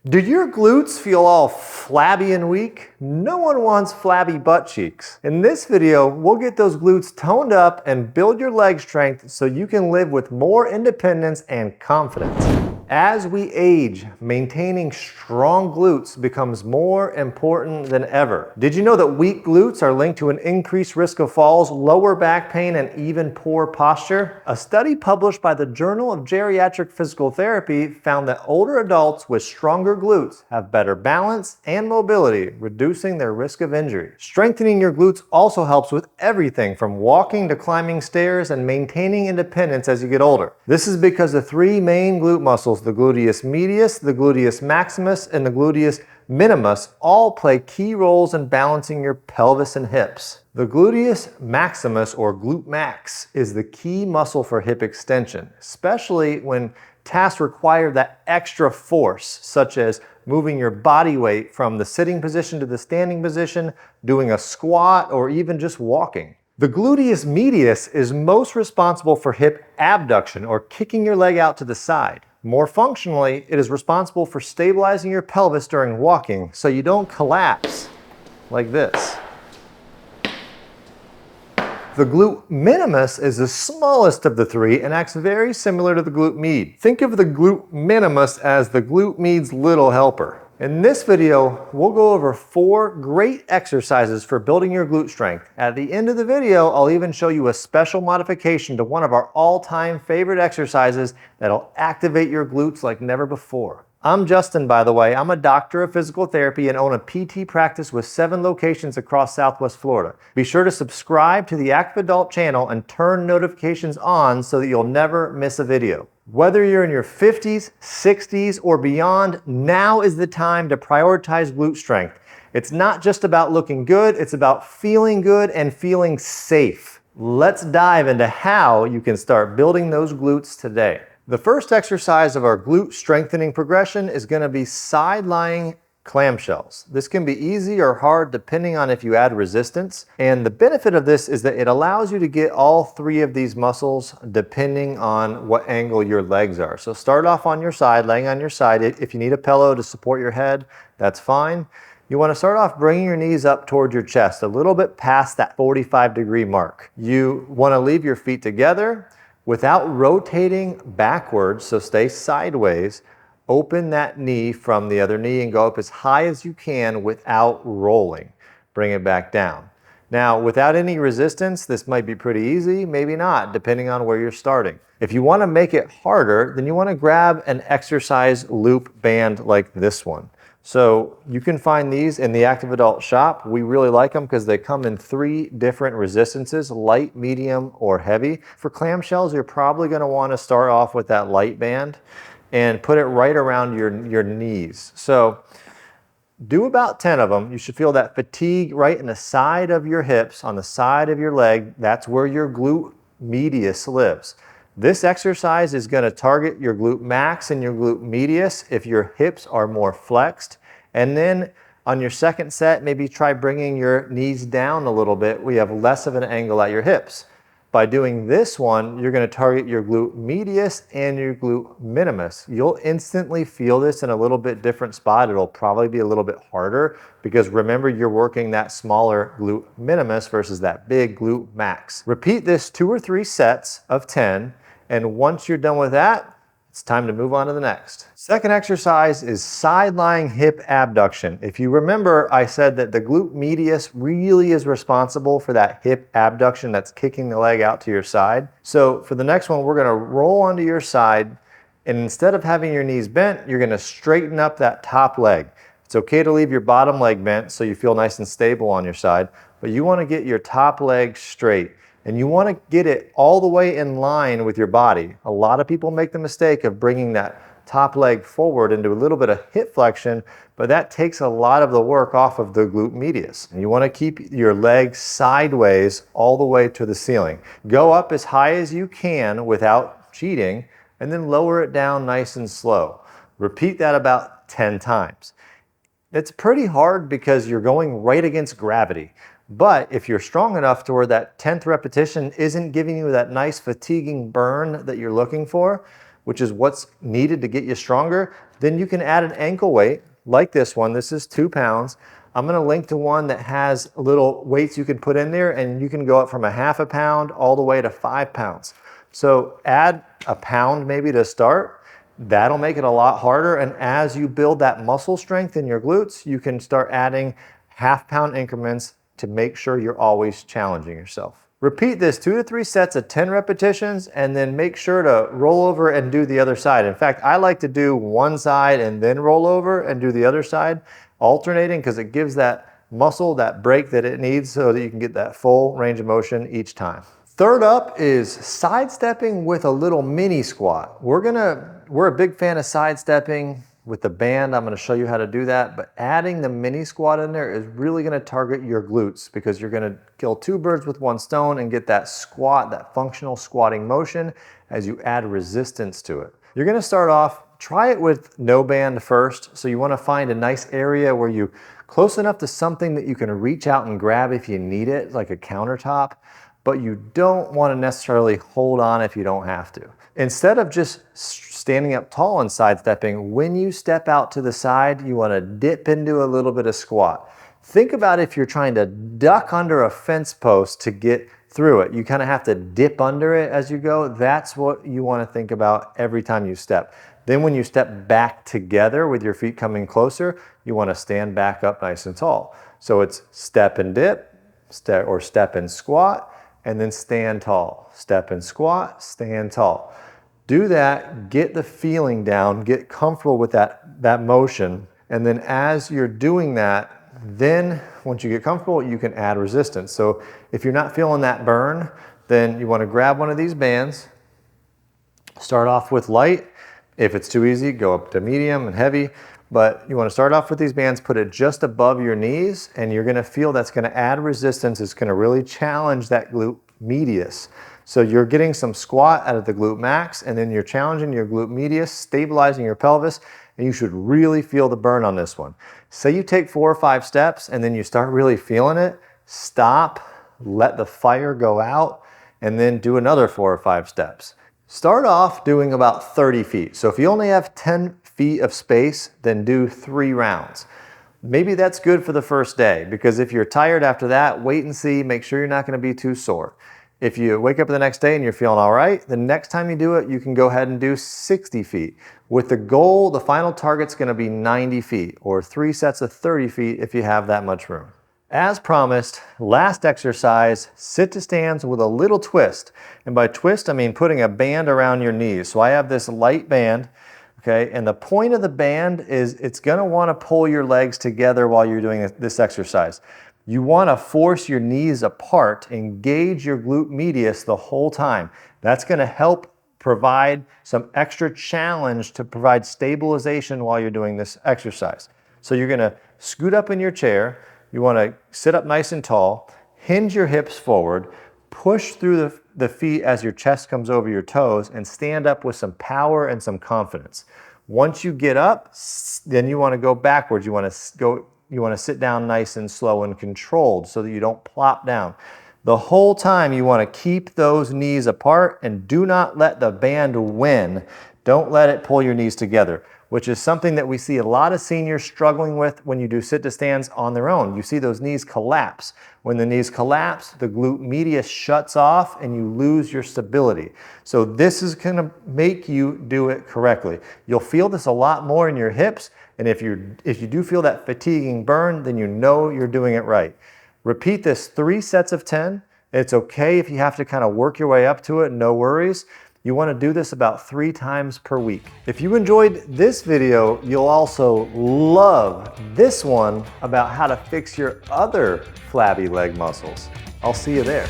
Do your glutes feel all flabby and weak? No one wants flabby butt cheeks. In this video, we'll get those glutes toned up and build your leg strength so you can live with more independence and confidence. As we age, maintaining strong glutes becomes more important than ever. Did you know that weak glutes are linked to an increased risk of falls, lower back pain, and even poor posture? A study published by the Journal of Geriatric Physical Therapy found that older adults with stronger glutes have better balance and mobility, reducing their risk of injury. Strengthening your glutes also helps with everything from walking to climbing stairs and maintaining independence as you get older. This is because the three main glute muscles, the gluteus medius, the gluteus maximus, and the gluteus minimus, all play key roles in balancing your pelvis and hips. The gluteus maximus, or glute max, is the key muscle for hip extension, especially when tasks require that extra force, such as moving your body weight from the sitting position to the standing position, doing a squat, or even just walking. The gluteus medius is most responsible for hip abduction, or kicking your leg out to the side. More functionally, it is responsible for stabilizing your pelvis during walking so you don't collapse like this. The glute minimus is the smallest of the three and acts very similar to the glute med. Think of the glute minimus as the glute med's little helper. In this video, we'll go over 4 great exercises for building your glute strength. At the end of the video, I'll even show you a special modification to one of our all-time favorite exercises that'll activate your glutes like never before. I'm Justin, by the way. I'm a doctor of physical therapy and own a PT practice with 7 locations across Southwest Florida. Be sure to subscribe to the Active Adult channel and turn notifications on so that you'll never miss a video. Whether you're in your 50s, 60s, or beyond, now is the time to prioritize glute strength. It's not just about looking good, it's about feeling good and feeling safe. Let's dive into how you can start building those glutes today. The first exercise of our glute strengthening progression is going to be side-lying clamshells. This can be easy or hard depending on if you add resistance. And the benefit of this is that it allows you to get all 3 of these muscles depending on what angle your legs are. So start off on your side, laying on your side. If you need a pillow to support your head, that's fine. You want to start off bringing your knees up toward your chest, a little bit past that 45-degree mark. You want to leave your feet together without rotating backwards, so stay sideways. Open that knee from the other knee and go up as high as you can without rolling. Bring it back down. Now, without any resistance, this might be pretty easy, maybe not, depending on where you're starting. If you want to make it harder, then you want to grab an exercise loop band like this one. So you can find these in the Active Adult shop. We really like them because they come in 3 different resistances, light, medium, or heavy. For clamshells, you're probably going to want to start off with that light band and put it right around your knees. So do about 10 of them. You should feel that fatigue right in the side of your hips, on the side of your leg. That's where your glute medius lives. This exercise is going to target your glute max and your glute medius if your hips are more flexed. And then on your second set, maybe try bringing your knees down a little bit. We have less of an angle at your hips. By doing this one, you're going to target your glute medius and your glute minimus. You'll instantly feel this in a little bit different spot. It'll probably be a little bit harder because remember, you're working that smaller glute minimus versus that big glute max. Repeat this 2 or 3 sets of 10, and once you're done with that, it's time to move on to the next. Second exercise is side-lying hip abduction. If you remember, I said that the glute medius really is responsible for that hip abduction that's kicking the leg out to your side. So for the next one, we're gonna roll onto your side, and instead of having your knees bent, you're gonna straighten up that top leg. It's okay to leave your bottom leg bent so you feel nice and stable on your side, but you wanna get your top leg straight. And you want to get it all the way in line with your body. A lot of people make the mistake of bringing that top leg forward into a little bit of hip flexion, but that takes a lot of the work off of the glute medius. And you want to keep your legs sideways all the way to the ceiling. Go up as high as you can without cheating, and then lower it down nice and slow. Repeat that about 10 times. It's pretty hard because you're going right against gravity. But if you're strong enough to where that 10th repetition isn't giving you that nice fatiguing burn that you're looking for, which is what's needed to get you stronger, then you can add an ankle weight like this one. This is 2 pounds. I'm gonna link to one that has little weights you can put in there, and you can go up from 1/2 pound all the way to 5 pounds. So add a pound maybe to start. That'll make it a lot harder. And as you build that muscle strength in your glutes, you can start adding 1/2 pound increments to make sure you're always challenging yourself. Repeat this 2 to 3 sets of 10 repetitions, and then make sure to roll over and do the other side. In fact, I like to do one side and then roll over and do the other side, alternating, because it gives that muscle that break that it needs so that you can get that full range of motion each time. Third up is sidestepping with a little mini squat. We're a big fan of sidestepping with the band. I'm going to show you how to do that, but adding the mini squat in there is really going to target your glutes, because you're going to kill 2 birds with 1 stone and get that squat, that functional squatting motion as you add resistance to it. You're going to start off, try it with no band first. So you want to find a nice area where you close enough to something that you can reach out and grab if you need it, like a countertop, but you don't want to necessarily hold on if you don't have to. Instead of just standing up tall and sidestepping, when you step out to the side, you want to dip into a little bit of squat. Think about if you're trying to duck under a fence post to get through it. You kind of have to dip under it as you go. That's what you want to think about every time you step. Then when you step back together with your feet coming closer, you want to stand back up nice and tall. So it's step and dip, step and squat, and then stand tall. Step and squat, stand tall. Do that, get the feeling down, get comfortable with that motion, and then as you're doing that, then once you get comfortable, you can add resistance. So if you're not feeling that burn, then you want to grab one of these bands, start off with light. If it's too easy, go up to medium and heavy, but you want to start off with these bands, put it just above your knees, and you're going to feel that's going to add resistance. It's going to really challenge that glute medius. So you're getting some squat out of the glute max, and then you're challenging your glute medius, stabilizing your pelvis, and you should really feel the burn on this one. Say you take 4 or 5 steps and then you start really feeling it, stop, let the fire go out, and then do another 4 or 5 steps. Start off doing about 30 feet. So if you only have 10 feet of space, then do 3 rounds. Maybe that's good for the first day, because if you're tired after that, wait and see, make sure you're not going to be too sore. If you wake up the next day and you're feeling all right, the next time you do it, you can go ahead and do 60 feet. With the goal, the final target's going to be 90 feet, or 3 sets of 30 feet if you have that much room. As promised, last exercise, sit to stands with a little twist. And by twist, I mean putting a band around your knees. So I have this light band, okay, and the point of the band is it's going to want to pull your legs together while you're doing this exercise. You want to force your knees apart, engage your glute medius the whole time. That's going to help provide some extra challenge to provide stabilization while you're doing this exercise. So you're going to scoot up in your chair. You want to sit up nice and tall, hinge your hips forward, push through the feet as your chest comes over your toes, and stand up with some power and some confidence. Once you get up, then you want to go backwards. You want to sit down nice and slow and controlled so that you don't plop down. The whole time you want to keep those knees apart, and do not let the band win. Don't let it pull your knees together, which is something that we see a lot of seniors struggling with when you do sit to stands on their own. You see those knees collapse. When the knees collapse, the glute medius shuts off and you lose your stability. So this is going to make you do it correctly. You'll feel this a lot more in your hips, and if you do feel that fatiguing burn, then you know you're doing it right. Repeat this 3 sets of 10. It's okay if you have to kind of work your way up to it, no worries. You want to do this about 3 times per week. If you enjoyed this video, you'll also love this one about how to fix your other flabby leg muscles. I'll see you there.